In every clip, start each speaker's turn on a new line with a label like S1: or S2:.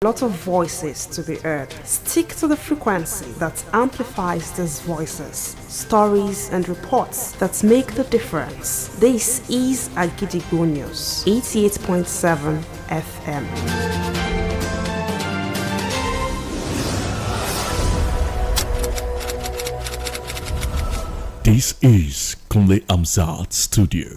S1: Lot of voices to be heard. Stick to the frequency that amplifies these voices, stories and reports that make the difference. This is Akojopo News, 88.7 FM.
S2: This is Kunle Amzat Studio,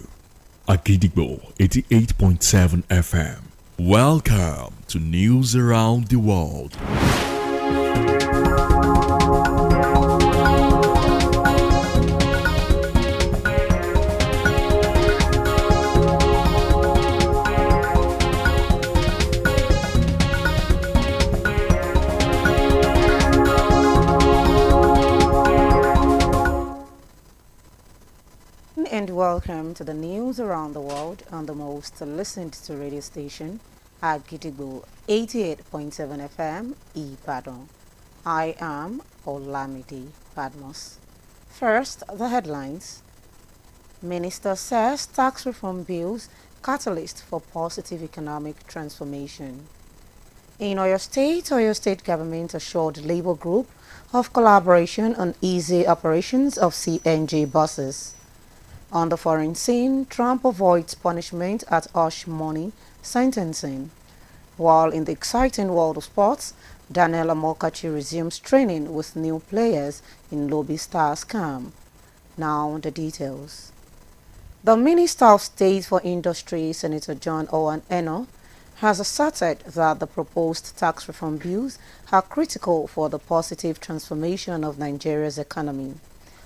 S2: Akojopo 88.7 FM. Welcome to News Around the World.
S3: And welcome to the news around the world on the most listened to radio station, Akojopo 88.7 FM, Ibadan. I am Olamide Badmus. First, the headlines. Minister says tax reform bills catalyst for positive economic transformation. In Oyo State government assured Labour Group of collaboration on easy operations of CNG buses. On the foreign scene, Trump avoids punishment at hush money sentencing. While in the exciting world of sports, Daniel Amokachi resumes training with new players in Lobby Stars camp. Now the details. The Minister of State for Industry, Senator John Owen Eno, has asserted that the proposed tax reform bills are critical for the positive transformation of Nigeria's economy.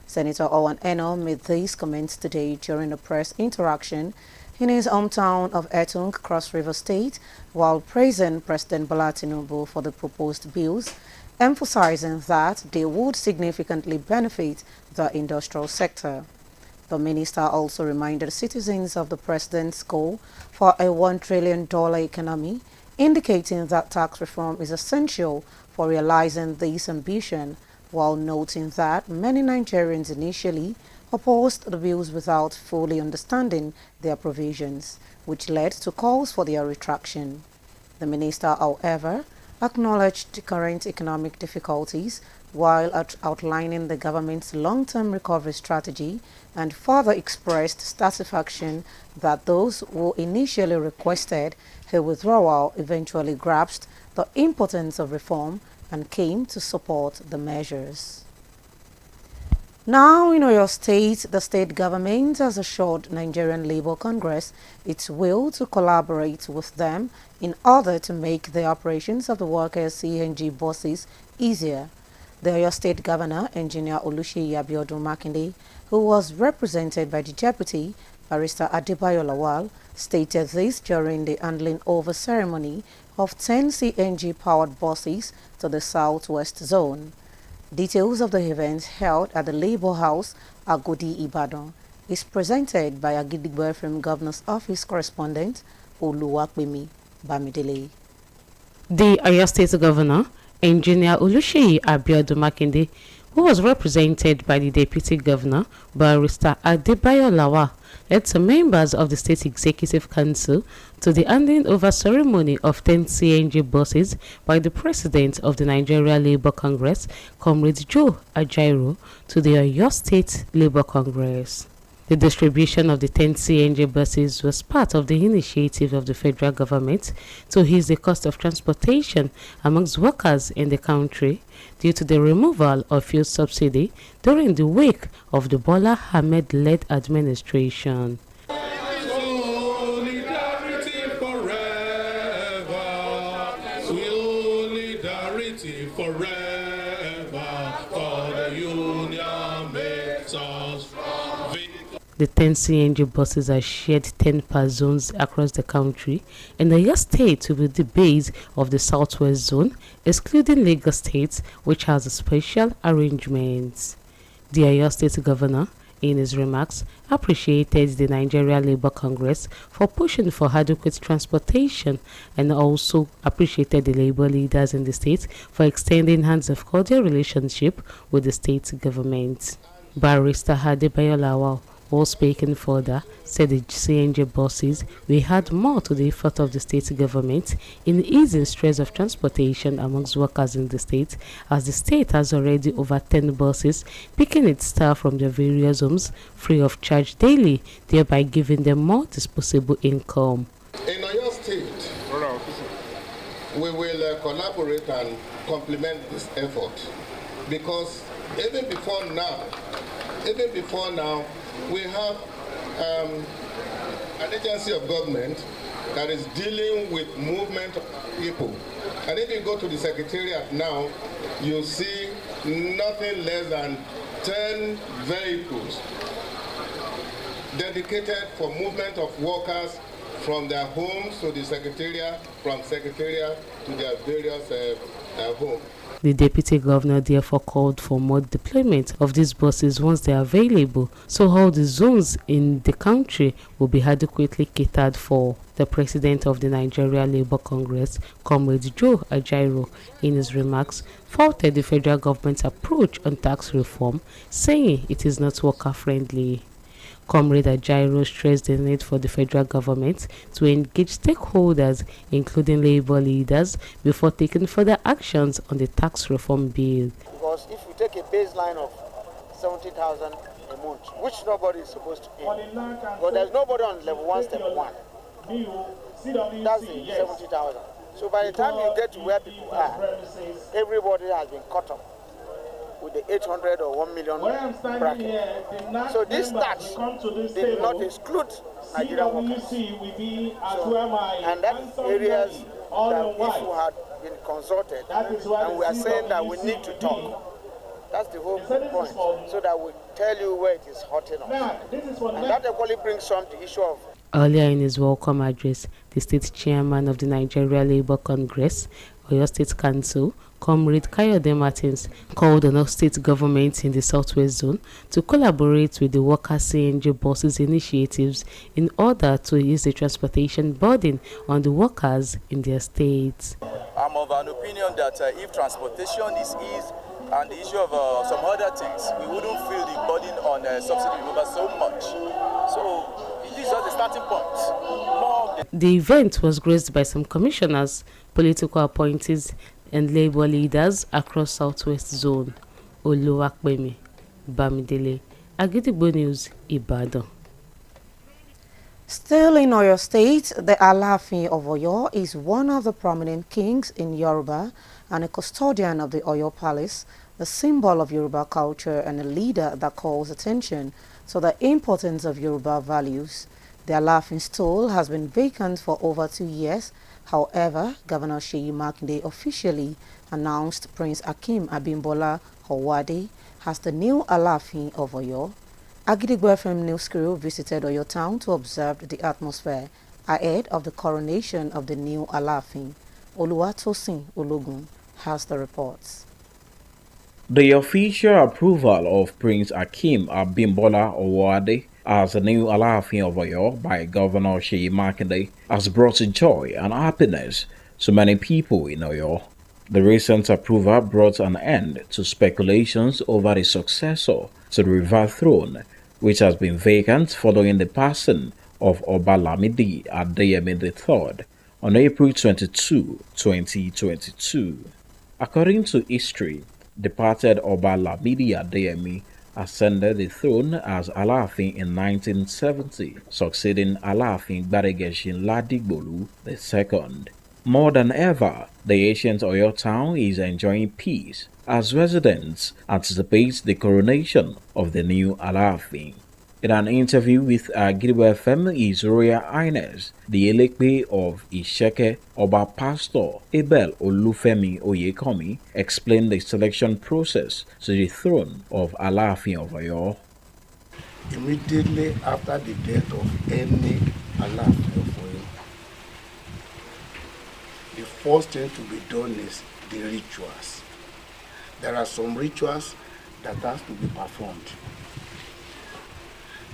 S3: Senator Owen Eno made these comments today during a press interaction in his hometown of Etung, Cross River State, while praising President Bola Tinubu for the proposed bills, emphasizing that they would significantly benefit the industrial sector. The minister also reminded citizens of the president's goal for a $1 trillion economy, indicating that tax reform is essential for realizing this ambition, while noting that many Nigerians initially opposed the bills without fully understanding their provisions, which led to calls for their retraction. The minister, however, acknowledged the current economic difficulties while outlining the government's long-term recovery strategy and further expressed satisfaction that those who initially requested a withdrawal eventually grasped the importance of reform and came to support the measures. Now in Oyo State, the state government has assured Nigerian Labour Congress its will to collaborate with them in order to make the operations of the workers' CNG buses easier. The Oyo State Governor, Engineer Oluseyi Makinde, who was represented by the Deputy, Barrister Adebayo Lawal, stated this during the handing over ceremony of 10 CNG-powered buses to the Southwest Zone. Details of the event held at the Labour House, Agodi, Ibadan, is presented by Agidigbo FM Governor's Office correspondent, Oluwapemi Bamidele.
S4: The Oyo State Governor, Engineer Oluseyi Makinde, who was represented by the Deputy Governor, Barrister Adebayo Lawal, led some members of the State Executive Council to the handing over ceremony of 10 CNG buses by the President of the Nigeria Labour Congress, Comrade Joe Ajaero, to the Oyo State Labour Congress. The distribution of the 10 CNG buses was part of the initiative of the federal government to ease the cost of transportation amongst workers in the country due to the removal of fuel subsidy during the wake of the Bola Ahmed-led administration.
S5: Solidarity forever, solidarity forever, for the union makes us strong.
S4: The 10 CNG buses are shared 10 per zones across the country, and the Oyo State will be the base of the Southwest Zone, excluding Lagos State, which has a special arrangements. The Oyo State Governor, in his remarks, appreciated the Nigeria Labour Congress for pushing for adequate transportation and also appreciated the Labour leaders in the state for extending hands of cordial relationship with the state government. Barrister Adebayo Lawal While speaking further, said the CNG buses will add more to the effort of the state government in easing stress of transportation amongst workers in the state, as the state has already over 10 buses picking its staff from their various homes free of charge daily, thereby giving them more disposable income.
S5: In Oyo State, we will collaborate and complement this effort, because even before now, we have an agency of government that is dealing with movement of people. And if you go to the secretariat now, you'll see nothing less than 10 vehicles dedicated for movement of workers from their homes to the secretariat, from secretariat to their various homes.
S4: The deputy governor therefore called for more deployment of these buses once they are available, so all the zones in the country will be adequately catered for. The president of the Nigeria Labour Congress, Comrade Joe Ajaero, in his remarks, faulted the federal government's approach on tax reform, saying it is not worker-friendly. Comrade Ajaero stressed the need for the federal government to engage stakeholders, including labor leaders, before taking further actions on the tax reform bill.
S6: Because if you take a baseline of 70,000 a month, which nobody is supposed to pay, but there's nobody on level 1, step 1. That's the 70,000. So by the time you get to where people are, everybody has been cut off with the 800 or 1 million bracket. So this tax did not exclude Nigerian workers. And that's areas that if you had been consulted, and we are saying that we need to talk. That's the whole point, so that we tell you where it is hurting us. And that equally brings on the issue of.
S4: Earlier in his welcome address, the state chairman of the Nigeria Labour Congress, Oyo State Council, Comrade Kayode Martins, called on all state governments in the Southwest Zone to collaborate with the worker CNG buses initiatives in order to ease the transportation burden on the workers in their states.
S7: I'm of an opinion that if transportation is eased and the issue of some other things, we wouldn't feel the burden on subsidy removal so much. So this is just the starting point.
S4: The event was graced by some commissioners, political appointees, and labor leaders across Southwest Zone. Oluwapemi Bamidele, Agidigbo News, Ibadan.
S3: Still in Oyo State, the Alaafin of Oyo is one of the prominent kings in Yoruba and a custodian of the Oyo Palace, a symbol of Yoruba culture and a leader that calls attention to the importance of Yoruba values. The Alaafin stool has been vacant for over 2 years. However, Governor Seyi Makinde officially announced Prince Akeem Abimbola Howade as the new Alaafin of Oyo. Agidigbo FM News crew visited Oyo town to observe the atmosphere ahead of the coronation of the new Alaafin. Oluwatosin Ologun has the reports.
S8: The official approval of Prince Akeem Abimbola Howade as the new Alaafin of Oyo by Governor Seyi Makinde has brought joy and happiness to many people in Oyo. The recent approval brought an end to speculations over the successor to the revered throne, which has been vacant following the passing of Oba Lamidi Adeyemi III on April 22, 2022. According to history, departed Oba Lamidi Adeyemi ascended the throne as Alaafin in 1970, succeeding Alaafin Gbadegeshin Ladigbolu II. More than ever, the ancient Oyo town is enjoying peace as residents anticipate the coronation of the new Alaafin. In an interview with Agidigbo FM, His Royal Highness, the Elekpe of Isheke, Oba Pastor Abel Olufemi Oyekomi, explained the selection process to the throne of Alaafin of Oyo.
S9: Immediately after the death of any Alaafin of Oyo, the first thing to be done is the rituals. There are some rituals that have to be performed.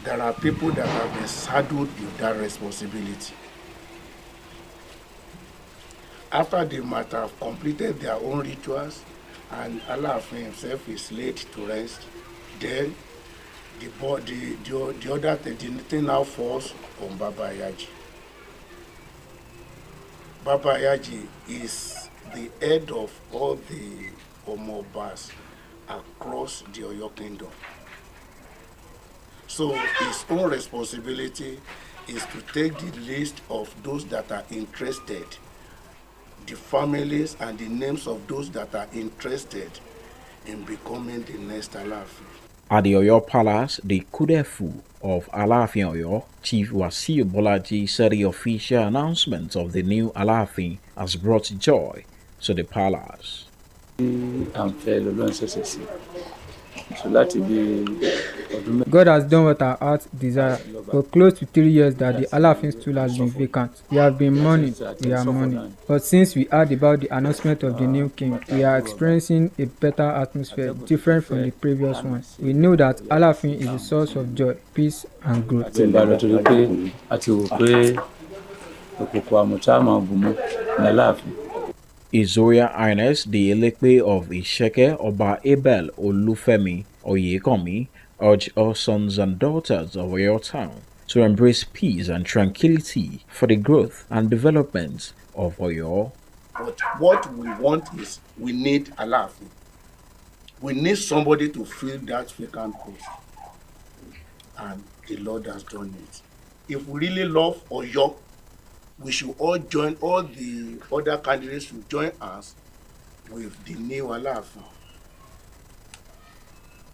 S9: There are people that have been saddled with that responsibility. After they might have completed their own rituals and Alaafin himself is laid to rest, then The other thing now falls on Baba Yaji. Baba Yaji is the head of all the Omobas across the Oyo Kingdom. So his own responsibility is to take the list of those that are interested, the families and the names of those that are interested in becoming the next Alaafin.
S8: At the Oyo Palace, the Kudefu of Alaafin Oyo, Chief Wasiu Bolaji, said the official announcement of the new Alaafin has brought joy to the palace.
S10: God has done what our hearts desire. For close to 3 years that the Alaafin stool has been vacant. We have been mourning, we are mourning. But since we heard about the announcement of the new king, we are experiencing a better atmosphere, different from the previous one. We know that Alaafin is a source of joy, peace, and growth.
S8: His Royal Highness the Elekpe of Isheke Oba Abel Olufemi Oyekomi urged all sons and daughters of Oyo town to embrace peace and tranquility for the growth and development of Oyo.
S9: But what we want is, we need Alaafin. We need somebody to fill that vacant post. And the Lord has done it. If we really love Oyo, we should all join, all the other candidates should join us with the new Alaafin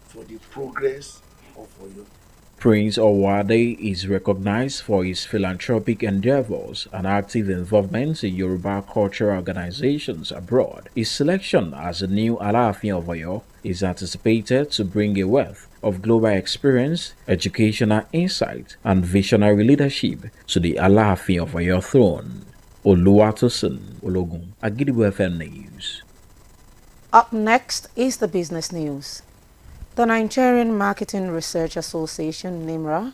S9: for the progress of Oyo.
S8: Prince Owade is recognized for his philanthropic endeavors and active involvement in Yoruba cultural organizations abroad. His selection as a new Alaafin of Oyo is anticipated to bring a wealth of global experience, educational insight, and visionary leadership to the Alaafin of Oyo throne. Oluwatosin Ologun, Agidigbo FM News.
S3: Up next is the business news. The Nigerian Marketing Research Association, NIMRA,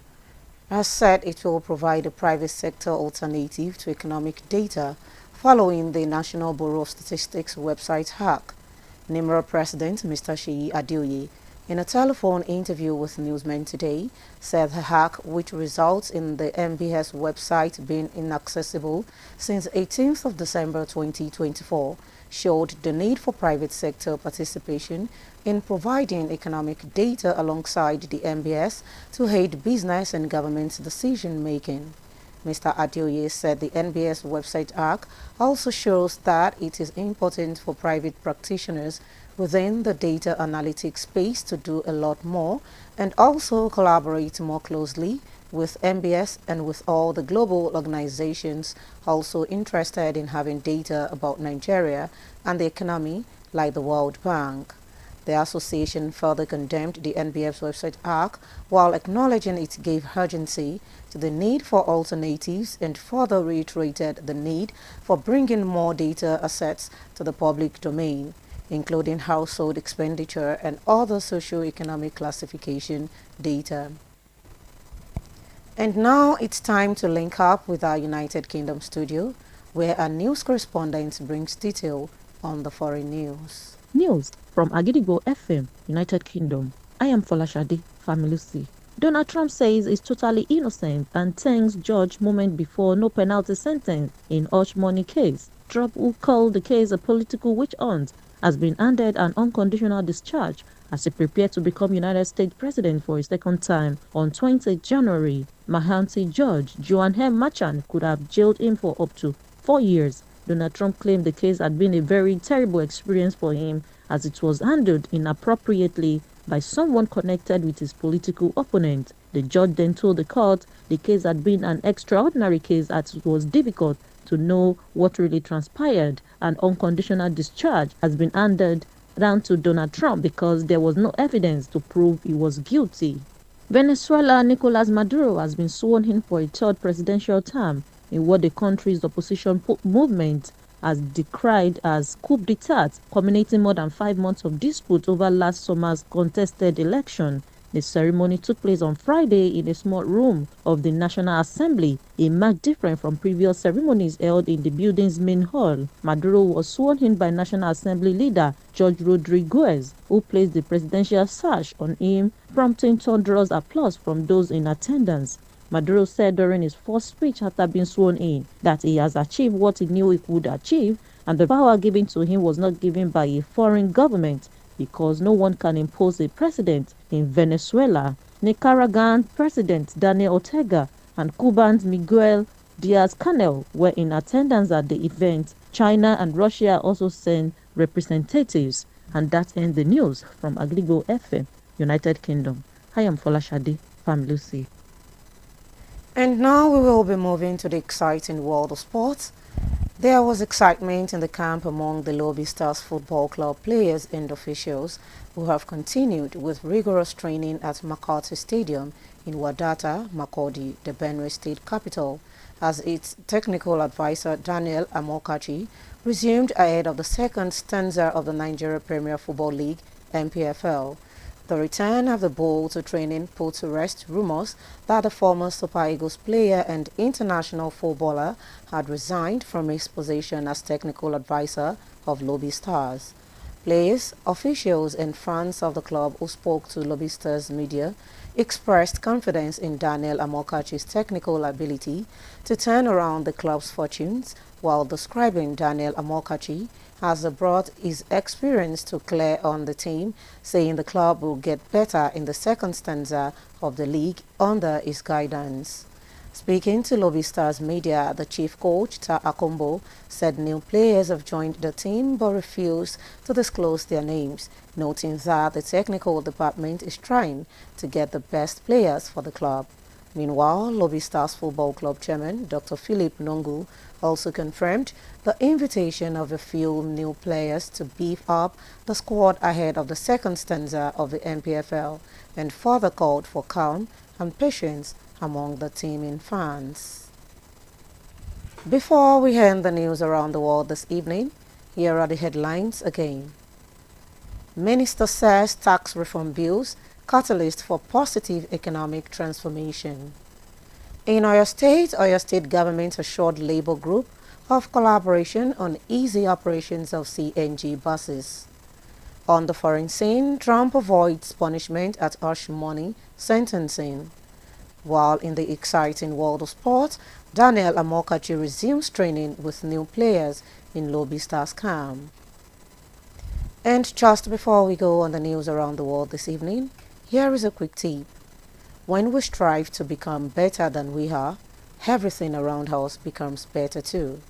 S3: has said it will provide a private sector alternative to economic data following the National Bureau of Statistics website hack. NIMRA President Mr. Seyi Adeoye, in a telephone interview with newsmen today, said the hack, which results in the NBS website being inaccessible since 18th of December 2024, showed the need for private sector participation in providing economic data alongside the MBS to aid business and government decision-making. Mr. Adeoye said the NBS website hack also shows that it is important for private practitioners within the data analytics space to do a lot more and also collaborate more closely with MBS and with all the global organizations also interested in having data about Nigeria and the economy, like the World Bank. The association further condemned the NBS website hack while acknowledging it gave urgency to the need for alternatives and further reiterated the need for bringing more data assets to the public domain, including household expenditure and other socio-economic classification data. And now it's time to link up with our United Kingdom studio, where our news correspondent brings detail on the foreign news.
S11: News from Agidigbo FM, United Kingdom. I am Folashade Familusi. Donald Trump says he's totally innocent and thanks judge moment before no penalty sentence in hush money case. Trump, who called the case a political witch hunt, has been handed an unconditional discharge as he prepared to become United States President for his second time on 20 January. Mahanti Judge Joan M. Machan could have jailed him for up to 4 years. Donald Trump claimed the case had been a very terrible experience for him as it was handled inappropriately by someone connected with his political opponent. The judge then told the court the case had been an extraordinary case as it was difficult to know what really transpired, and unconditional discharge has been handed down to Donald Trump because there was no evidence to prove he was guilty. Venezuela Nicolas Maduro has been sworn in for a third presidential term in what the country's opposition movement has decried as coup d'etat, culminating more than 5 months of dispute over last summer's contested election. The ceremony took place on Friday in a small room of the National Assembly, a mark different from previous ceremonies held in the building's main hall. Maduro was sworn in by National Assembly leader George Rodriguez, who placed the presidential sash on him, prompting thunderous applause from those in attendance. Maduro said during his first speech after being sworn in that he has achieved what he knew he could achieve, and the power given to him was not given by a foreign government, because no one can impose a president in Venezuela. Nicaraguan President Daniel Ortega and Cuban's Miguel Diaz-Canel were in attendance at the event. China and Russia also sent representatives. And that ends the news from Agrigo FM, United Kingdom. I am Folashade Famlusi.
S3: And now we will be moving to the exciting world of sports. There was excitement in the camp among the Lobby Stars Football Club players and officials who have continued with rigorous training at Makati Stadium in Wadata, Makurdi, the Benue State capital, as its technical advisor Daniel Amokachi resumed ahead of the second stanza of the Nigeria Premier Football League, MPFL. The return of the Bull to training put to rest rumors that the former Super Eagles player and international footballer had resigned from his position as technical advisor of Lobby Stars. Players, officials and fans of the club who spoke to Lobby Stars media expressed confidence in Daniel Amokachi's technical ability to turn around the club's fortunes, while describing Daniel Amokachi has brought his experience to clear on the team, saying the club will get better in the second stanza of the league under his guidance. Speaking to Lobby Stars media, the chief coach, Ta Akombo, said new players have joined the team but refused to disclose their names, noting that the technical department is trying to get the best players for the club. Meanwhile, Lobby Stars Football Club chairman Dr. Philip Nongu also confirmed the invitation of a few new players to beef up the squad ahead of the second stanza of the MPFL, and further called for calm and patience among the team and fans. Before we end the news around the world this evening, here are the headlines again. Minister says tax reform bills catalyst for positive economic transformation. In Oyo State government assured Labour Group of collaboration on easy operations of CNG buses. On the foreign scene, Trump avoids punishment at hush money sentencing. While in the exciting world of sport, Daniel Amokachi resumes training with new players in Lobby Stars camp. And just before we go on the news around the world this evening, here is a quick tip. When we strive to become better than we are, everything around us becomes better too.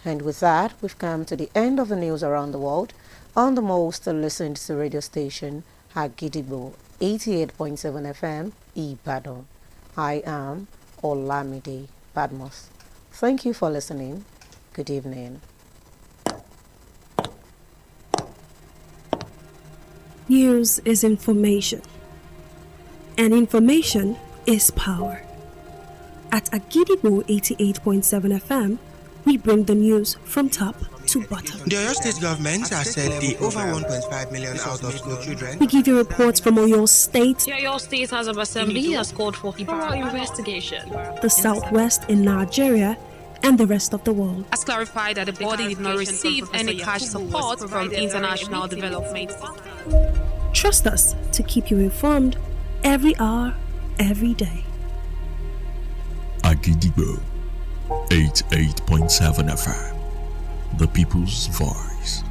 S3: And with that, we've come to the end of the news around the world on the most listened to radio station, Agidigbo 88.7 FM, Ibadan. I am Olamide Badmos. Thank you for listening. Good evening.
S12: News is information, and information is power. At Agidigbo 88.7 FM, we bring the news from top to bottom.
S13: The Oyo State government has said the over 1.5 million out-of-school children.
S12: We give you reports from Oyo State.
S14: The Oyo State House of Assembly has called for thorough investigation.
S12: The Southwest in Nigeria and the rest of the world.
S14: Has clarified that the body did not receive any cash support from international development.
S12: Trust us to keep you informed every hour, every day.
S2: Agidigbo 88.7 FM, the people's voice.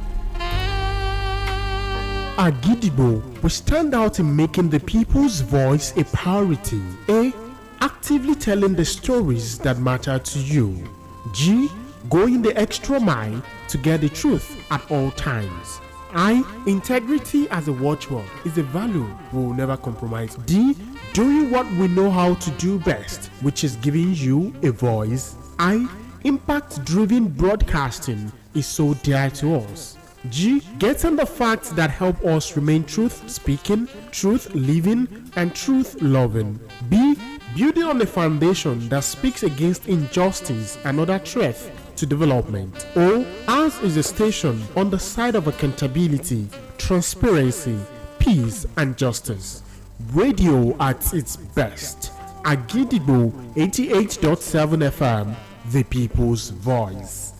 S15: Agidigbo will stand out in making the people's voice a priority. A. Actively telling the stories that matter to you. G. Going the extra mile to get the truth at all times. I. Integrity as a watchword is a value we will never compromise. D. Doing what we know how to do best, which is giving you a voice. I. Impact-driven broadcasting is so dear to us. G. Getting the facts that help us remain truth-speaking, truth-living, and truth-loving. B. Building on a foundation that speaks against injustice and other threats to development. O. Ours is a station on the side of accountability, transparency, peace, and justice. Radio at its best. Agidigbo 88.7 FM, the people's voice.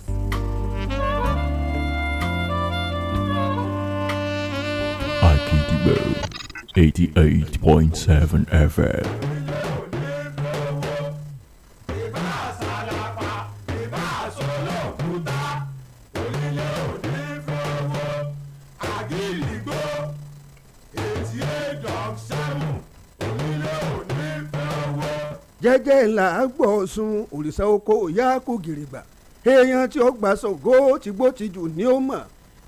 S2: Agidigbo 88.7 FM.
S16: jẹ́jẹ́ ńlá gbọ́ sun òrìṣà oko ìyá kò gìrìgbà èèyàn tí ó gbà Ṣàngó tìgbó tìjù ni ó mọ̀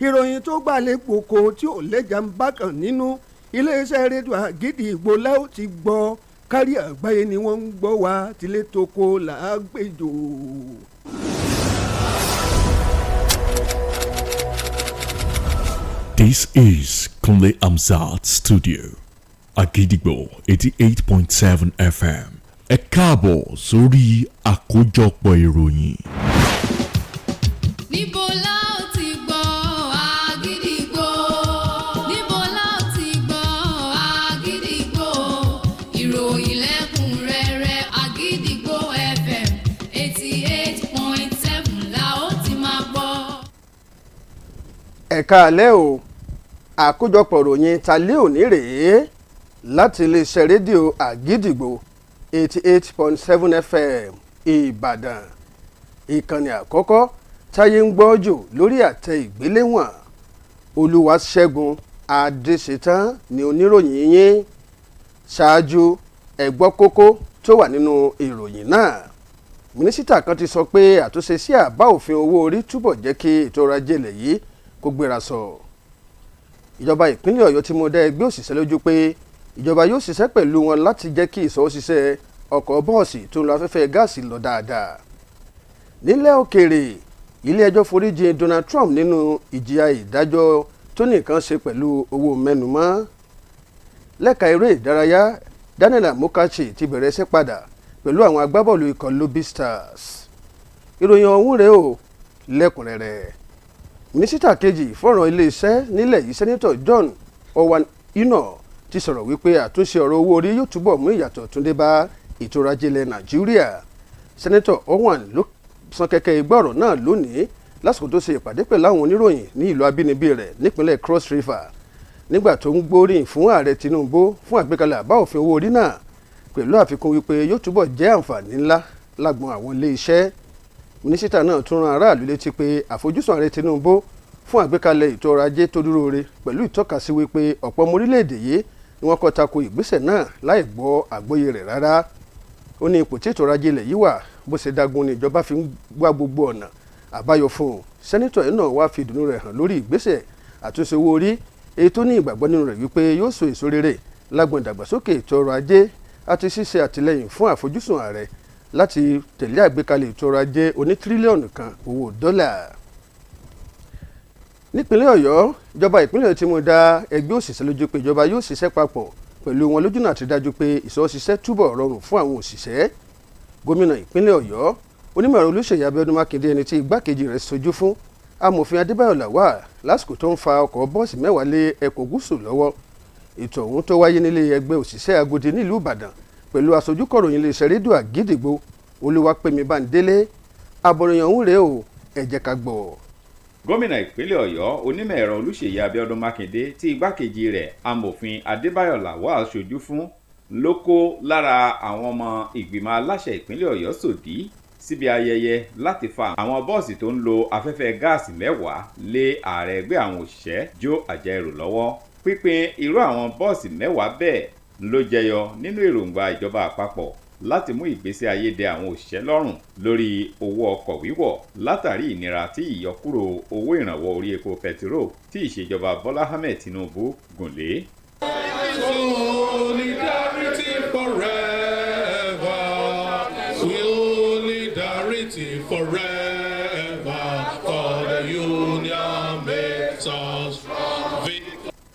S16: ìròyìn tó gbà lẹ́gbọ̀kọ tí ò lẹ́jà ń bákan nínú iléeṣẹ́ rédíò Àgídìgbò láò ti gbọ́ kárí àgbáyé ni wọ́n ń gbọ́ wá tilé toko làágbèjò.
S2: This is Kunle Amzat Studio, Agidigbo 88.7 FM. Ẹ káàbọ̀ sórí àkójọpọ̀ ìròyìn.
S17: Níbo la ó ti gbọ́ Àgídìgbò? Níbo la ó ti gbọ́ Àgídìgbò? Ìròyìn lẹ́kùnrẹ́rẹ́ Àgídìgbò FM 88.7 la ó ti máa gbọ́.
S16: Ẹ káalẹ́ o, àkójọpọ̀ ìròyìn talẹ́ òní rèé láti iléeṣẹ́ rédíò Àgídìgbò 88.7 FM Ìbàdàn. Ìkànnì àkọ́kọ́ táyé ń gbọ́ jù lórí àtẹ ìgbéléwọ̀n. Olúwaṣẹ́gun Adéṣetán ni oníròyìn yín. Ṣáájú ẹ gbọ́ kókó tó wà nínú ìròyìn náà. Mínísítà kan ti sọ pé àtúnṣe sí àbá òfin owó orí túbọ̀ jẹ́ kí ètò ọrọ̀ ajé ilẹ̀ yìí kó gbéra sọ. Ìjọba ìpínlẹ̀ Ọ̀yọ́ ti mú dá ẹgbẹ́ òṣìṣẹ́ lójú pé ìjọba yóò ṣiṣẹ́ pẹ̀lú wọn láti jẹ́ kí ìṣọwọ́ṣiṣẹ́ ọkọ̀ bọ́ọ̀sì tó ń lo afẹ́fẹ́ gáàsì lọ dáadáa. Nílẹ̀ òkèèrè, ilé ẹjọ́ foríjì Donald Trump nínú ìjìyà ìdájọ́ tó ní nǹkan ṣe pẹ̀lú owó mẹ́numọ́. Lẹ́ka eré ìdárayá, Daniel Amokachi ti bẹ̀rẹ̀ iṣẹ́ padà pẹ̀lú àwọn agbábọ́ọ̀lù ikọ̀ Lobby Stars. Ìròyìn ọ̀hún rèé o lẹ́kùnrẹ́rẹ́. Mínísítà kejì fọ́rọ̀ iléeṣẹ́ nílẹ̀ yìí Sẹ́nẹ́tọ̀ John Owan Ino ti sọ̀rọ̀ wípé àtúnṣe ọ̀rọ̀ owó orí yóò túbọ̀ mú ìyàtọ̀ tún dé bá ètò ọrọ̀ ajé ilẹ̀ Nàìjíríà. Sẹ́nẹ́tọ̀ Owan ló sán kẹ́kẹ́ igbá ọ̀rọ̀ náà lónìí lásìkò tó ṣe ìpàdé pẹ̀lú àwọn oníròyìn ní ìlú abínibí rẹ̀ nípínlẹ̀ Cross River nígbà tó ń gbóríyìn fún ààrẹ Tinubu fún àgbékalẹ̀ àbá òfin owó orí náà pẹ̀lú àfikún wípé yóò túbọ̀ jẹ́ àǹfààní ńlá lágbọn àwọn ilé iṣẹ́. Mínísítà náà tún rán aráàlú létí pé àfojúsùn ààrẹ Tinubu fún àgbékalẹ̀ ètò ọrọ̀ ajé tó dúró re pẹ̀lú ìtọ́kasí wípé ọ̀pọ̀ ọmọ orílẹ̀-èdè yìí ni wọ́n kọ́ tako ìgbésẹ̀ náà láì gbọ́ àgbọ́yé rẹ̀ rárá. Ó ní ipò tí ètò ọrọ̀ ajé ilẹ̀ yìí wà bó ṣe dágun ni ìjọba fi ń wá gbogbo ọ̀nà àbáyọ fún un. Sẹ́nítọ̀ yìí náà wá fi ìdùnnú rẹ̀ hàn lórí ìgbésẹ̀ àtúnṣe owó orí èyí tó ní ìgbàgbọ́ nínú rẹ̀ wípé yóò so èso rere lágbọn ìdàgbàsókè ètò ọrọ̀ ajé àti ṣíṣe àtìlẹ́yìn fún àfojúsùn ààrẹ láti tẹ̀lé àgbékalẹ̀ ètò ọrọ̀ ajé oní tírílíọ̀nù kan owó dọ́là. Nípínlẹ̀ Ọ̀yọ́, ìjọba ìpínlẹ̀ Ọ̀yọ́ ti mú dá ẹgbẹ́ òṣìṣẹ́ lójú pé ìjọba yóò ṣiṣẹ́ papọ̀ pẹ̀lú wọn lójúnà àti dájú pé ìṣọwọ́ṣiṣẹ́ túbọ̀ rọrùn fún àwọn òṣìṣẹ́. Gómìnà ìpínlẹ̀ Ọ̀yọ́, Onímọ̀-ẹ̀rọ Olúṣèyí Abíọ́dún Mákindé ẹni tí igbákejì rẹ̀ ṣojú fún, amòfin Adébáyọ̀ Lawal lásìkò tó ń fa ọkọ̀ bọ́ọ̀sì mẹ́wàá lé ẹkùn gúúsù lọ́wọ́. Ètò ọ̀hún tó wáyé nílé ẹgbẹ́ òṣìṣẹ́ Agodi nílùú Ìbàdàn pẹ̀lú aṣojú kọ̀ròyìn iléeṣẹ́ rédíò Àgídìgbò Olúwapẹ̀mí Bándélé. Àbọ̀ròyìn ọ̀hún rèé o, ẹ jẹ́ ká gbọ́.
S18: Gómìnà ìpínlẹ̀ Ọ̀yọ́ Onímọ̀-ẹ̀rọ Olúṣèyí Abíọ́dún Mákindé tí igbákejì rẹ̀ amòfin Adébáyọ̀ Lawal ṣojú fún ló kó lára àwọn ọmọ ìgbìmọ̀ aláṣẹ ìpínlẹ̀ Ọ̀yọ́ sòdí síbi ayẹyẹ láti fa àwọn bọ́ọ̀sì tó ń lo afẹ́fẹ́ gáàsì mẹ́wàá lé ààrẹ ẹgbẹ́ àwọn òṣìṣẹ́ Joe Ajaero lọ́wọ́. Pínpín irú àwọn bọ́ọ̀sì mẹ́wàá bẹ́ẹ̀ ló jẹyọ nínú èròǹgbà ìjọba àpapọ̀ láti mú ìgbésí ayé dẹ àwọn òṣìṣẹ́ lọ́rùn lórí owó ọkọ̀ wíwọ̀ látàrí ìnira tí ìyọkúrò owó ìrànwọ́ orí epo pẹtiró tí ìṣèjọba Bọ́lá Ahmed Tinubu gùn lé.
S19: Solidarity forever, solidarity forever, for the union makes us strong.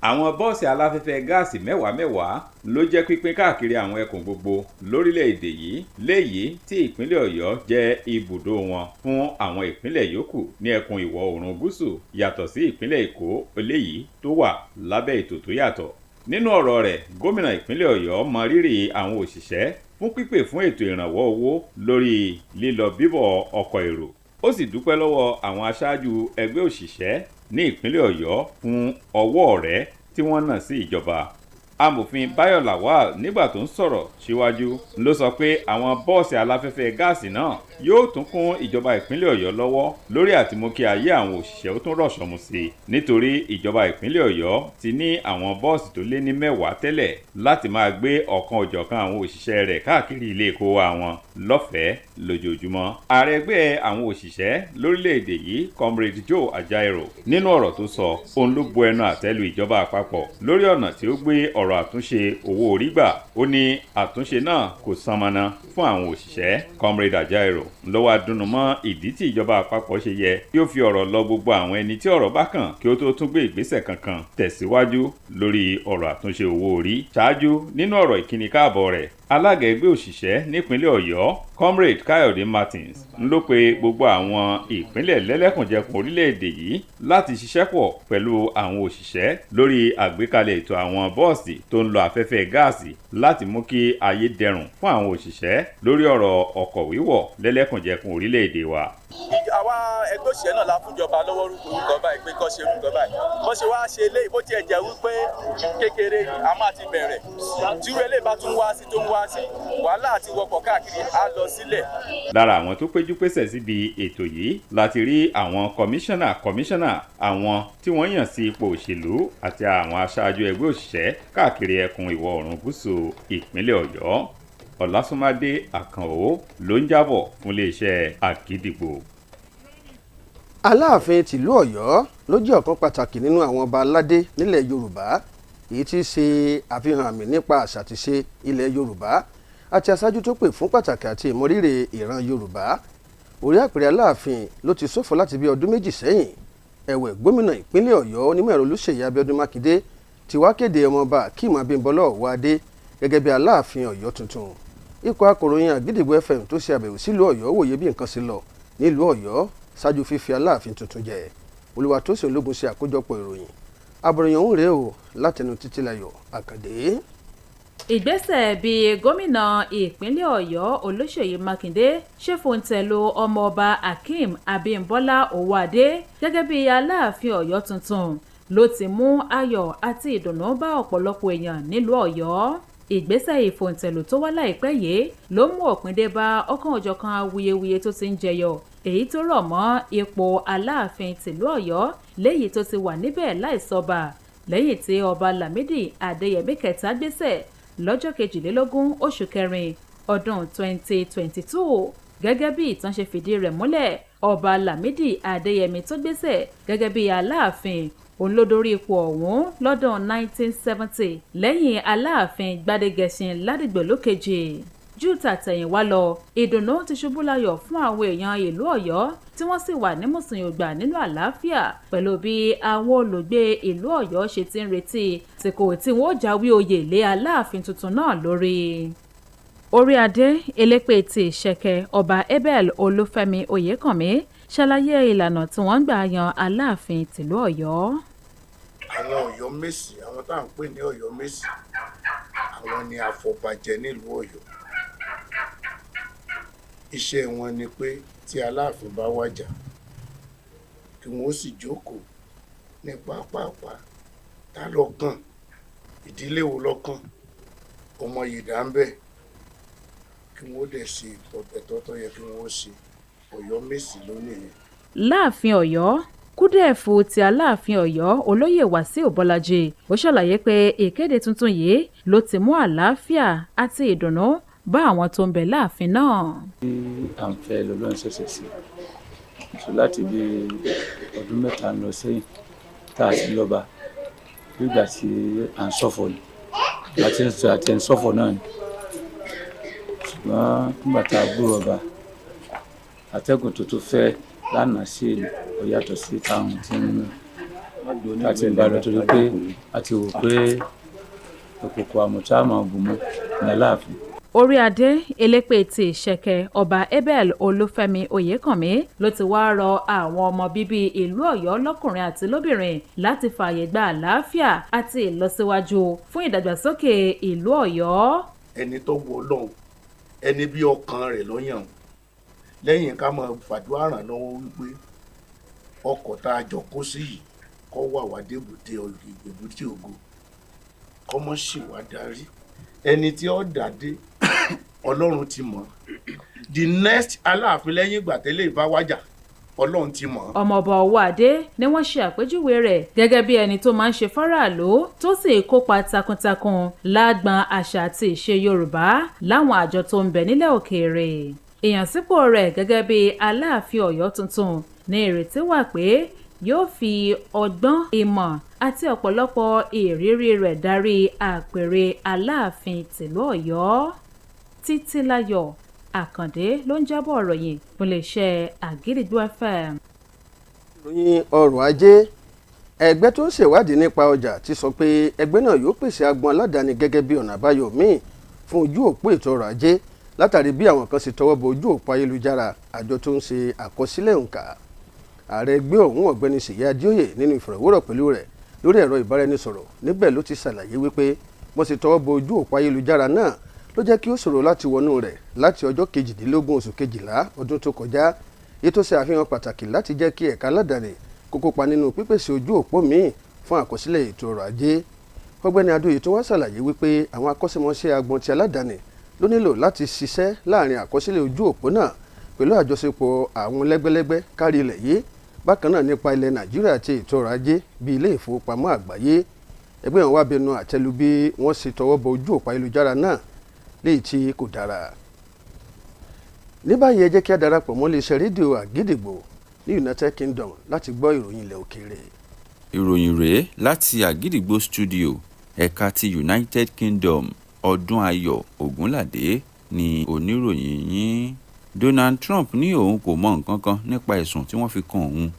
S18: Àwọn bọ́ọ̀sì aláfẹ́fẹ́ gáàsì mẹ́wàá ló jẹ́ pípín káàkiri àwọn ẹkùn gbogbo lórílẹ̀‐èdè yìí léyìí tí ìpínlẹ̀ Ọ̀yọ́ jẹ́ ibùdó wọn fún àwọn ìpínlẹ̀ yòókù ní ẹkùn ìwọ̀ oòrùn gúúsù yàtọ̀ sí ìpínlẹ̀ Èkó eléyìí tó wà lábẹ́ ètò tó yàtọ̀. Nínú ọ̀rọ̀ rẹ̀, gómìnà ìpínlẹ̀ Ọ̀yọ́ mọ rírì àwọn òṣìṣẹ́ fún pípè fún ètò ìrànwọ́ owó lórí lílọ bíbọ̀ ọkọ̀ èrò. Ó sì dúpẹ́ lọ́wọ́ àwọn aṣáájú ẹgbẹ́ òṣìṣẹ́ ní ìpínlẹ̀ Ọ̀yọ́ fún ọwọ́ ọ̀rẹ́ tí wọ́n nà sí ìjọba. Amòfin Báyọ̀ Lawal nígbà tó ń sọ̀rọ̀ síwájú ló sọ pé àwọn bọ́ọ̀sì aláfẹ́fẹ́ gáàsì náà yóò tún kún ìjọba ìpínlẹ̀ Ọ̀yọ́ lọ́wọ́ lórí àti mú kí ayé àwọn òṣìṣẹ́ ó tún rọ̀ṣọ̀mù sí i nítorí ìjọba ìpínlẹ̀ Ọ̀yọ́ ti ní àwọn bọ́ọ̀sì tó lé ní 10 tẹ́lẹ̀ láti máa gbé ọ̀kan òjọ̀kan àwọn òṣìṣẹ́ rẹ̀ káàkiri ilé ìkó wa wọn lọ́fẹ̀ẹ́ lójoojúmọ́. Ààrẹ ẹgbẹ́ àwọn òṣìṣẹ́ lórílẹ̀‐èdè yìí Comrade Joe Ajaero nínú ọ̀rọ̀ tó sọ òun ló bu ẹnu àtẹ́lu ìjọba àpapọ̀ lórí ọ̀nà tí ó gbé ọ̀rọ̀ àtúnṣe owó orí gbà. Ó ní àtúnṣe náà kò sanmọ́nà fún àwọn òṣìṣẹ́. Comrade Ajaero ló wá dùnnú mọ́ ìdí tí ìjọba àpapọ̀ ṣe yẹ kí ó fi ọ̀rọ̀ lọ gbogbo àwọn ẹni tí ọ̀rọ̀ bá kàn kí ó tó tún gbé ìgbésẹ̀ kankan tẹ̀síwájú lórí ọ̀rọ̀ àtúnṣe owó orí. Ṣáájú nínú ọ̀rọ̀ ìkíni káàbọ̀ rẹ̀, alága ẹgbẹ́ òṣìṣẹ́ nípínlẹ̀ Ọ̀yọ́ Comrade Káyọ̀dé Martins ló pe gbogbo àwọn ìpínlẹ̀ lẹ́lẹ́kùnjẹkùn orílẹ̀-èdè yìí láti ṣiṣẹ́ pọ̀ pẹ̀lú àwọn òṣìṣẹ́ lórí àgbékalẹ̀ ètò àwọn bọ́ọ̀sì tó ń lo afẹ́fẹ́ gáàsì láti mú kí ayé dẹrùn fún àwọn òṣìṣẹ́ lórí ọ̀rọ̀ ọkọ̀ wíwọ̀ lẹ́lẹ́kùnjẹkùn orílẹ̀-èdè wa.
S7: Àwa ẹgbẹ́ òṣìṣẹ́ náà la fúnjọba lọ́wọ́ orúkọ báyìí pé kọ́ ṣe orúkọ báyìí. Wọ́n ṣe wá ṣe eléyìí bó tiẹ̀ jẹ́ wípé kékeré a máa ti bẹ̀rẹ̀. Tírú eléyìí bá tún wá sí wàhálà àti wọkọ̀ káàkiri á lọ sílẹ̀.
S18: Lára àwọn tó péjú pésẹ̀ síbi ètò yìí láti rí àwọn kọmíṣánná àwọn tí wọ́n yàn sí ipò òṣèlú àti àwọn aṣáájú ẹgbẹ́ òṣìṣẹ́ káàkiri ẹkùn ìwọ̀ oòrùn gúúsù ìpínlẹ̀ Ọ̀yọ́. Ọlásùnmádé Àkànó ló ń jábọ̀ fún iléeṣẹ́ Àgídìgbò.
S16: Aláàfin tìlú Ọ̀yọ́ ló jẹ́ ọ̀kan pàtàkì nínú àwọn ọba aládé nílẹ̀ Yorùbá, èyí tí ṣe àfihàn àmì nípa àṣà àti ṣe ilẹ̀ Yorùbá àti aṣáájú tó pè fún pàtàkì àti ìmọrírì ìran Yorùbá. Orí àpèrè Aláàfin ló ti ṣòfò láti bí ọdún méjì sẹ́yìn. Ẹ̀wẹ̀ gómìnà ìpínlẹ̀ Ọ̀yọ́ onímọ̀ ẹ̀rọ Olúṣèyí Abíọ́dún Mákindé ti wá kéde ọmọọba Akeem Abímbọ́lá Ọ̀wọ́adé gẹ́gẹ́ bí Aláàfin Ọ̀yọ́ tuntun. Ikọ̀ akọ̀ròyìn Àgídìgbò FM tó ṣe àbẹ̀wò sílùú Ọ̀yọ́ wòye bí nǹkan ṣe lọ nílùú Ọ̀yọ́ ṣáájú fífi Aláàfin tuntun jẹ. Olúwatósìn Ológun ṣe àkójọpọ̀ ìròyìn. Àbọ̀ròyìn ọ̀hún rèé o látẹnu Títílayọ̀ Àkàndé.
S20: Ìgbésẹ̀ bí gómìnà ìpínlẹ̀ Ọ̀yọ́ Olúṣèyí Mákindé ṣe fòǹtẹ̀lù ọmọọba Akeem Abímbọ́lá Ọ̀wọ́adé gẹ́gẹ́ bí Aláàfin Ọ̀yọ́ tuntun ló ti mú ayọ̀ àti ìdùnnú bá ọ̀pọ̀lọpọ̀ èèyàn nílùú Ọ̀yọ́. Ìgbésẹ̀ ìfòǹtẹ̀lù tó wá láìpẹ́ yìí ló mú òpin dé bá ọ̀kan òjọ̀kan awuyewuye tó ti ń jẹyọ èyí tó rọ̀ mọ́ ipò Aláàfin tìlú Ọ̀yọ́ léyìí tó ti wà níbẹ̀ láìsọba lẹ́yìn tí ọba Lámídì Adéyẹmí kẹta gbéṣẹ̀ lọ́jọ́ 22 oṣù kẹrin ọdún 2022. Gẹ́gẹ́ bí ìtàn ṣe fìdí rẹ̀ múlẹ̀, ọba Lámídì Adéyẹmí tó gbéṣẹ̀ gẹ́gẹ́ bí Aláàfin òun ló dórí ipò ọ̀hún lọ́dún 1970 lẹ́yìn Aláàfin Gbádégẹṣin Ládìgbòlú kejì. Jù tàtẹ̀yìnwá lọ, ìdùnnú ti ṣubú láyọ̀ fún àwọn èèyàn ìlú Ọ̀yọ́ tí wọ́n sì wà ní mùsùlùmí nínú àlàáfíà pẹ̀lú bí àwọn olùgbé ìlú Ọ̀yọ́ ṣe ti ń retí tìkò tí wọ́n jáwé oyè lé Aláàfin tuntun náà lórí. Orí adé elépè ti Ìṣẹ̀kẹ̀ ọba Abel Olúfẹ́mi Oyèkànmí ṣàlàyé ìlànà tí wọ́n ń gbà yan Aláàfin tìlú Ọ̀yọ́.
S9: Àwọn Ọ̀yọ́ Mèsì, àwọn tá à ń pè ní Ọ̀yọ́ Mèsì, àwọn ni àfọ̀bàjẹ nílùú Ọ̀yọ́. Iṣẹ́ wọn ni pé tí Aláàfin bá wàjà kí wọ́n sì jókòó ní pápápá ta lọ́kàn, ìdílé wo lọ́kàn, ọmọ yìdá ń bẹ kí wọ́n dẹ̀ ṣe ìtọ́tẹ̀ tó yẹ kí wọ́n ṣe. Ọ̀yọ́ Mèsì lónìí.
S20: Láàfin Ọ̀yọ́ kúdẹ̀ẹ̀fù ti Aláàfin Ọ̀yọ́ Olóyè Wàsíù Bọ́lájí ó ṣàlàyé pé ìkéde tuntun yìí ló ti mú àlàáfíà àti ìdùnnú bá àwọn tó ń bẹ láàfin náà.
S21: À ń fẹ́ lọ́lọ́ ṣẹ̀ṣẹ̀ sí i láti bí ọdún 3 lọ sẹ́yìn tá a ti lọ́ba nígbà tí à ń ṣọ̀fọ̀ ni àti ń ṣọ̀fọ̀ náà ni ṣùgbọ́n nígbà tá a gbúrò ọba atẹ́gùn tuntun fẹ́ lánàá sí èlò ó yàtọ̀ sí táwọn tí ń láti ń bá lọ torí pé a ti wò pé òkùnkùn àmọ̀tá máa gùn mọ́ ní Aláàfin.
S20: orí adé elépè ti ìṣẹ̀kẹ̀ ọba Abel Olúfẹ́mi Oyèkànmí ló ti wá rọ àwọn ọmọ bíbí ìlú Ọ̀yọ́ lọ́kùnrin àti lóbìnrin láti fààyè gba àlàáfíà àti ìlọsíwájú fún ìdàgbàsókè ìlú Ọ̀yọ́.
S9: ẹni tó wọ Ọlọ́run ẹni bí ọkàn rẹ̀ lọ́yàn lẹ́yìn ká máa fàdúrà ràn lọ́wọ́ wípé ọkọ̀ tá a jọ kó sí yìí kọ́ wà wá débùté ògo kọ́ mọ́ sì wá darí ẹni tí ó dàdé Ọlọ́run ti mọ̀ the next Aláàfin lẹ́yìn ìgbà tẹ́lẹ̀ bá wájà Ọlọ́run ti mọ̀.
S20: ọmọọba Ọwọ́adé ni wọ́n ṣe àpèjúwe rẹ̀ gẹ́gẹ́ bí ẹni tó máa ń ṣe fáráàlú tó sì kópa takuntakun lágbọn àṣà àti ìṣe Yorùbá láwọn àjọ tó ń bẹ nílẹ̀ òkèèrè. ìyànsípò rẹ̀ gẹ́gẹ́ bí Aláàfin Ọ̀yọ́ tuntun ní ìrètí wà pé yóò fi ọgbọ́n ìmọ̀ àti ọ̀pọ̀lọpọ̀ ìrírí rẹ̀ darí àpèrè Aláàfin tìlú Ọ̀yọ́. Títílayọ̀ Àkàndé ló ń jábọ̀ ìròyìn fún iléeṣẹ́ Àgídìgbò FM.
S16: ìròyìn ọrọ̀ ajé ẹgbẹ́ tó ń ṣèwádìí nípa ọjà ti sọ pé ẹgbẹ́ náà yóò pèsè agbọn aládàáni gẹ́gẹ́ bí ọ̀nà àbáyọ míì fún ojú òpó ètò ọrọ̀ ajé látàrí bí àwọn kan ṣe tọwọ́ bọ ojú òpó ayélujára àjọ tó ń ṣe àkọsílẹ̀ òǹkà. ààrẹ ẹgbẹ́ ọ̀hún ọ̀gbẹ́ni Ṣèyí Adéoyè nínú ìfọ̀rọ̀wérọ̀ pẹ̀lú rẹ̀ lórí ẹ̀rọ ìbáraẹnisọ̀rọ̀ níbẹ̀ ló ti ṣàlàyé wípé wọ́n ṣe tọwọ́ bọ ojú òpó ayélujára náà ló jẹ́ kí ó ṣòro láti wọnú rẹ̀ láti ọjọ́ 18 oṣù kejìlá ọdún tó kọjá ètò ṣe àfihàn pàtàkì láti jẹ́ kí ẹ̀ka aládàáni kó kópa nínú pípèsè ojú òpó míì fún àkọsílẹ̀ ètò ọrọ̀ ajé. ọ̀gbẹ́ni Adéoyè tó wá ṣàlàyé wípé àwọn akọ́ṣẹ́mọṣẹ́ agbọn ti aládàáni ló nílò láti ṣiṣẹ́ láàrin àkọsílẹ̀ ojú òpó náà pẹ̀lú àjọṣepọ̀ àwọn lẹ́gbẹ́lẹ́gbẹ́ kárí ilẹ̀ yìí bákan náà nípa ilẹ̀ Nàìjíríà àti ètò ọrọ̀ ajé bíi ilé ìfowópamọ́ àgbáyé. ẹgbẹ́ wọn wá bẹnu àtẹ́lu bí wọ́n ṣe tọwọ́ bọ ojú òpó ayélujára náà léyìí tí kò dára. ní báyìí ẹ jẹ́ kí a darapọ̀ mọ́ iléeṣẹ́ rédíò Àgídìgbò ní United Kingdom láti gbọ́ ìròyìn ilẹ̀ òkèèrè.
S1: ìròyìn rèé láti Àgídìgbò studio ẹ̀ka ti United Kingdom. Ọdúnayọ̀ Ògúnládé ni oníròyìn yín. Donald Trump ní òun kò mọ nǹkan kan nípa ẹ̀sùn tí wọ́n fi kan òun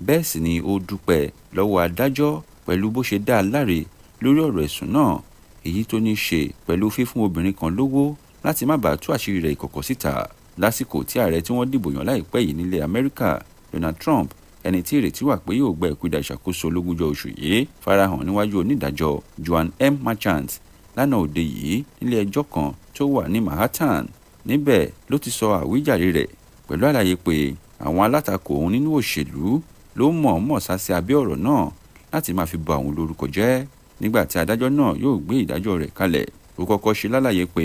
S1: bẹ́ẹ̀ sì ni ó dúpẹ́ lọ́wọ́ adájọ́ pẹ̀lú bó ṣe dá a láre lórí ọ̀rọ̀ ẹ̀sùn náà èyí tó ní ṣe pẹ̀lú fífún obìnrin kan lówó láti má bàa tú àṣírí rẹ̀ ìkọ̀kọ̀ síta lásìkò tí ààrẹ tí wọ́n dìbò yàn láìpẹ́ yìí nílẹ̀ Amẹ́ríkà Donald Trump ẹni tí ìrètí wà pé yóò gba ìkúdà ìṣàkóso ológúnjọ́ oṣù yìí farahàn níwájú onídàájọ́ Joan M. Marchant lánàá òde yìí nílé ẹjọ́ kan tó wà ní Manhattan. Níbẹ̀ ló ti sọ àwíjàre rẹ̀ pẹ̀lú àlàyé pé àwọn alátakò òun nínú òṣèlú ló mọ̀ọ́mọ̀ sá sí abẹ́ ọ̀rọ̀ náà láti máa fi bà òun lórúkọ jẹ́. Nígbà tí adájọ́ náà yóò gbé ìdájọ́ rẹ̀ kalẹ̀ ó kọ́kọ́ ṣe lálàyé pé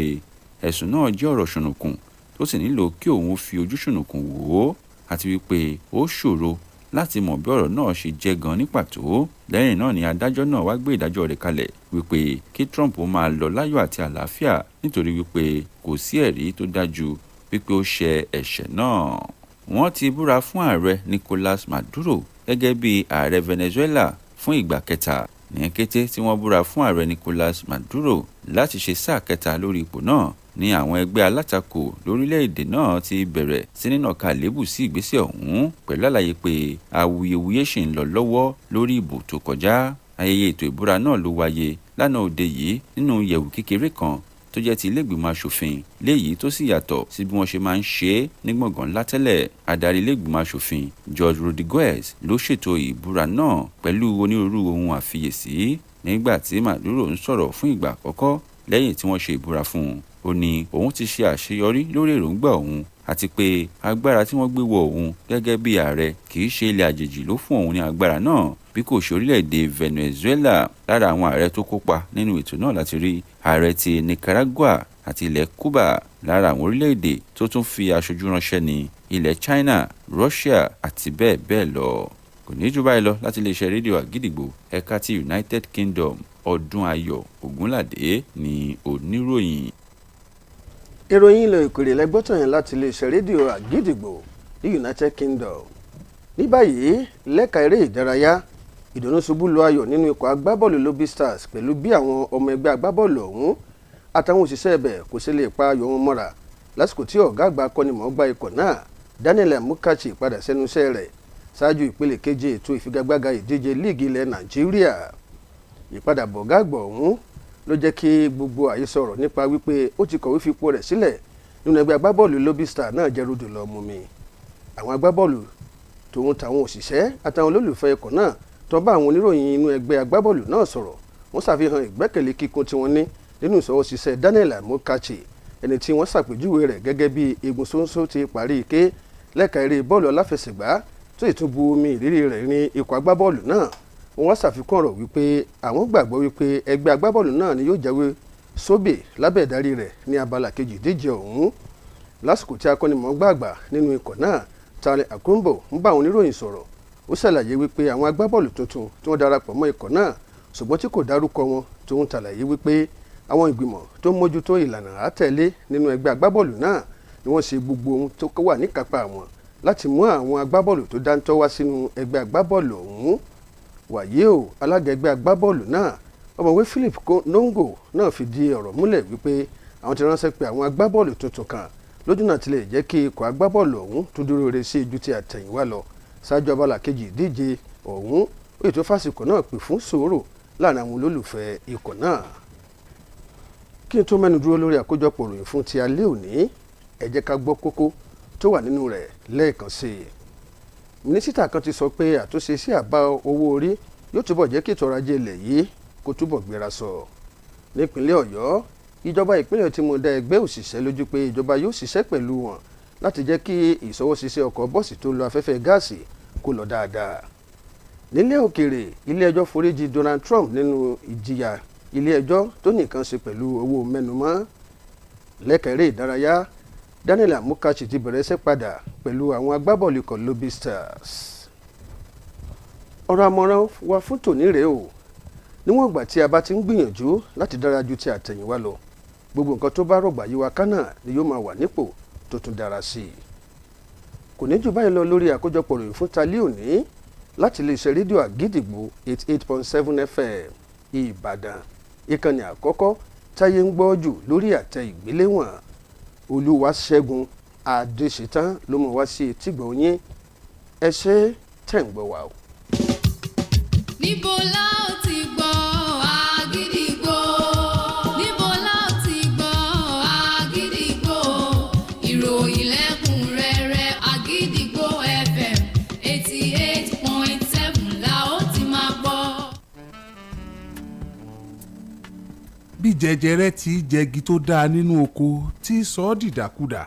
S1: ẹ̀sùn náà jẹ́ ọ̀rọ̀ ṣùnùkùn tó sì nílò kí òun fi ojú ṣùnùkùn wò ó àti wípé ó ṣòro láti mọ̀ bí ọ̀rọ̀ náà ṣe jẹ́ gan ní pàtó. Lẹ́yìn náà ni adájọ́ náà wá gbé ìdájọ́ rẹ̀ kalẹ̀ wípé kí Trump máa lọ láyọ̀ àti àlàáfíà nítorí wípé kò sí ẹ̀rí tó dájú wípé ó ṣe ẹ̀ṣẹ̀ náà. Wọ́n ti búra fún ààrẹ Nicolas Maduro gẹ́gẹ́ bí ààrẹ Venezuela fún ìgbà kẹta ní kété tí wọ́n búra fún ààrẹ Nicolas Maduro láti ṣe sáà kẹta lórí ipò náà ní àwọn ẹgbẹ́ alátakò lórílẹ̀‐èdè náà ti bẹ̀rẹ̀ sí ní nàka àléébù sí ìgbésẹ̀ ọ̀hún pẹ̀lú àlàyé pé awuyewuye ṣì ń lọ lọ́wọ́ lórí ìbò tó kọjá. Ayẹyẹ ètò ìbúra náà ló wáyé lánàá òde yìí nínú yẹ̀wù kékeré kan tó jẹ́ ti ilé-ìgbìmọ̀ aṣòfin léyìí tó sì yàtọ̀ sí bí wọ́n ṣe máa ń ṣe é ní gbọ̀ngàn ńlá tẹ́lẹ̀. Adarí ilé-ìgbìmọ̀ aṣòfin George Rodriguez ló ṣètò ìbúra náà pẹ̀lú onírúurú ohun àfiyèsí. Nígbà tí Maduro ń sọ̀rọ̀ fún ìgbà àkọ́kọ́ lẹ́yìn tí wọ́n ṣe ìbúra fún un ó ní òun ti ṣe àṣeyọrí lórí èròǹgbà òun àti pé agbára tí wọ́n gbé wọ òun gẹ́gẹ́ bí ààrẹ kì í ṣe ilẹ̀ àjèjì ló fún òun ní agbára náà bí kò ṣe orílẹ̀-èdè Venezuela. Lára àwọn ààrẹ tó kópa nínú ètò náà láti rí ààrẹ ti Nicaragua àti ilẹ̀ Cuba. Lára àwọn orílẹ̀-èdè tó tún fi aṣojú ránṣẹ́ ní ilẹ̀ China, Russia àti bẹ́ẹ̀ bẹ́ẹ̀ lọ. Kò ní jù báyìí lọ láti iléeṣẹ́ rédíò Àgídìgbò ẹ̀ka ti United Kingdom. Ọdúnayọ̀ Ògúnládé ni oníròyìn.
S16: ìròyìn ilẹ̀ òkèèrè lẹ́gbọ́tàn yẹn láti iléeṣẹ́ rédíò Àgídìgbò ní United Kingdom. ní báyìí lẹ́ka eré ìdárayá ìdùnnú ṣubú lu ayọ̀ nínú ikọ̀ agbábọ́ọ̀lù Lobby Stars pẹ̀lú bí àwọn ọmọ ẹgbẹ́ agbábọ́ọ̀lù ọ̀hún àtàwọn òṣìṣẹ́ ẹbẹ̀ kò sí lè pa ayọ̀ wọn mọ́ra lásìkò tí ọ̀gá àgbà akọ́nimọ̀ọ́gbá ikọ̀ náà Daniel Amukachi padà sẹ́nu iṣẹ́ rẹ̀ ṣáájú ìpele keje ètò ìfigagbága ìdíje líìgì ilẹ̀ Nàìjíríà. ìpadàbọ̀ ọ̀gá àgbà ọ̀hún ló jẹ́ kí gbogbo àhesọ̀rọ̀ nípa wípé ó ti kọ̀wé fipò rẹ̀ sílẹ̀ nínú ẹgbẹ́ agbábọ́ọ̀lù Lobby Star náà jẹ́ rodò lọ mú mi. Àwọn agbábọ́ọ̀lù tòun tàwọn òṣìṣẹ́ àtàwọn olólùfẹ́ ikọ̀ náà tó bá àwọn oníròyìn inú ẹgbẹ́ agbábọ́ọ̀lù náà sọ̀rọ̀ wọ́n ṣàfihàn ìgbẹ́kẹ̀lé kíkún tí wọ́n ní nínú ìṣọwọ́ṣiṣẹ́ Daniel Amokachi ẹni tí wọ́n ṣàpèjúwe rẹ̀ gẹ́gẹ́ bí egun ṣóńṣó ti parí ike lẹ́ka eré bọ́ọ̀lù aláfẹsẹ̀gbá tó ìtúbu omi ìrírí rẹ̀ ní ikọ̀ agbábọ́ọ̀lù náà. Wọ́n ṣàfikún ọ̀rọ̀ wípé àwọn gbàgbọ́ wípé ẹgbẹ́ agbábọ́ọ̀lù náà ni yóò jáwé sóbè lábẹ́ ìdarí rẹ̀ ní abala kejì ìdíje ọ̀hún. Lásìkò tí akọ́nimọ̀ọ́gbá àgbà nínú ikọ̀ náà Tale Akumbo ń bá àwọn oníròyìn sọ̀rọ̀ ó ṣàlàyé wípé àwọn agbábọ́ọ̀lù tuntun tí wọ́n darapọ̀ mọ́ ikọ̀ náà ṣùgbọ́n tí kò dárúkọ wọn tó ń ṣàlàyé wípé àwọn ìgbìmọ̀ tó mójútó ìlànà àtẹ̀lé nínú ẹgbẹ́ agbábọ́ọ̀lù náà ni wọ́n ṣe gbogbo ohun tó wà níkápá wọn láti mú àwọn agbábọ́ọ̀lù tó dáńtọ́ wá sínú ẹgbẹ́ agbábọ́ọ̀lù ọ̀hún. Wàyí o alága ẹgbẹ́ agbábọ́ọ̀lù náà ọ̀mọ̀wé Philip Nongo náà fìdí ọ̀rọ̀ múlẹ̀ wípé àwọn ti ránṣẹ́ pé àwọn agbábọ́ọ̀lù tuntun kan lójúnà tí lè jẹ́ kí ikọ̀ agbábọ́ọ̀lù ọ̀hún tó dúró re sí ju ti àtẹ̀yìnwá lọ ṣáájú abala kejì ìdíje ọ̀hún ó ètò fásitì náà pè fún sùúrù láàrin àwọn olólùfẹ́ ikọ̀ náà. Kí n tó mẹ́nu dúró lórí àkójọpọ̀ ìròyìn fún ti alẹ́ òní ẹ jẹ́ ká gbọ́ kókó tó wà nínú rẹ̀ lẹ́ẹ̀kan sí i. Mínísítà kan ti sọ pé àtúnṣe sí àbá owó orí yóò túbọ̀ jẹ́ kí ètò ọrọ̀ ajé ilẹ̀ yìí kó túbọ̀ gbéra sọ. Nípínlẹ̀ Ọ̀yọ́ ìjọba ìpínlẹ̀ tí mo dá ẹgbẹ́ òṣìṣẹ́ lójú pé ìjọba yóò ṣiṣẹ́ pẹ̀lú wọn láti jẹ́ kí ìṣọwọ́ṣiṣẹ́ ọkọ̀ bọ́ọ̀sì tó ń lo afẹ́fẹ́ gáàsì kó lọ dáadáa. Nílẹ̀ òkèèrè ilé ẹjọ́ foríjì Donald Trump nínú ìjìyà ilé ẹjọ́ tó nìkan ṣe pẹ̀lú owó mẹ́numọ́. Lẹ́kẹ̀rẹ́ ìdárayá Daniel Amokachi ti bẹ̀rẹ̀ iṣẹ́ padà pẹ̀lú àwọn agbábọ́ọ̀lù ikọ̀ Lobby Stars. Ọ̀rọ̀ àmọ̀ràn wa fún tòní rèé o níwọ̀n ìgbà tí a bá ti ń gbìyànjú láti dára ju ti àtẹ̀yìnwá lọ gbogbo nǹkan tó bá rọ̀gbà yí wa kánà ni yóò máa wà nípò tó tún dára sí i. Kò ní jù báyìí lọ lórí àkójọpọ̀ ròyìn fún talẹ́ òní láti iléeṣẹ́ rédíò Àgídìgbò 88.7 FM Ìbàdàn ìkànnì àkọ́kọ́ táyé ń gbọ́ jù lórí àtẹ ìgbéléwọ̀n. Olúwaṣẹ́gun Adéṣetán ló mọ̀ wá sí etígbọ̀ yín ẹ ṣé tẹ̀ ń gbọ́ wa o.
S17: Níbo la ó ti gbọ́ Àgídìgbò? Níbo la ó ti gbọ́ Àgídìgbò? Ìròyìn lẹ́kùnrẹ́rẹ́ Àgídìgbò FM 88.7 la ó ti máa gbọ́.
S5: Bí jẹjẹrẹ ti jẹgi tó dáa nínú oko tí sọ ọ́ dìdàkudà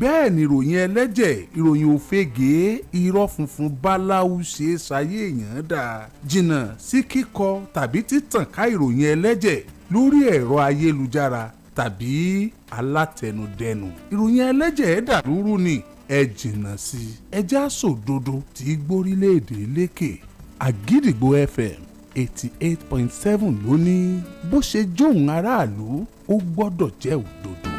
S5: bẹ́ẹ̀ ni ìròyìn ẹlẹ́jẹ̀ ìròyìn òfegè irọ́ funfun báláwú ṣe é ṣayé èèyàn dà jìnnà sí kíkọ tàbí títàn ká ìròyìn ẹlẹ́jẹ̀ lórí ẹ̀rọ ayélujára tàbí alátẹnudẹnu ìròyìn ẹlẹ́jẹ̀ dàrúrú ni ẹ jìnnà sí ẹ já sòdodo tí gbórílẹ̀-èdè lékè. Àgídìgbò FM 88.7 ló ní bó ṣe jóun aráàlú ó gbọ́dọ̀ jẹ́ òdodo.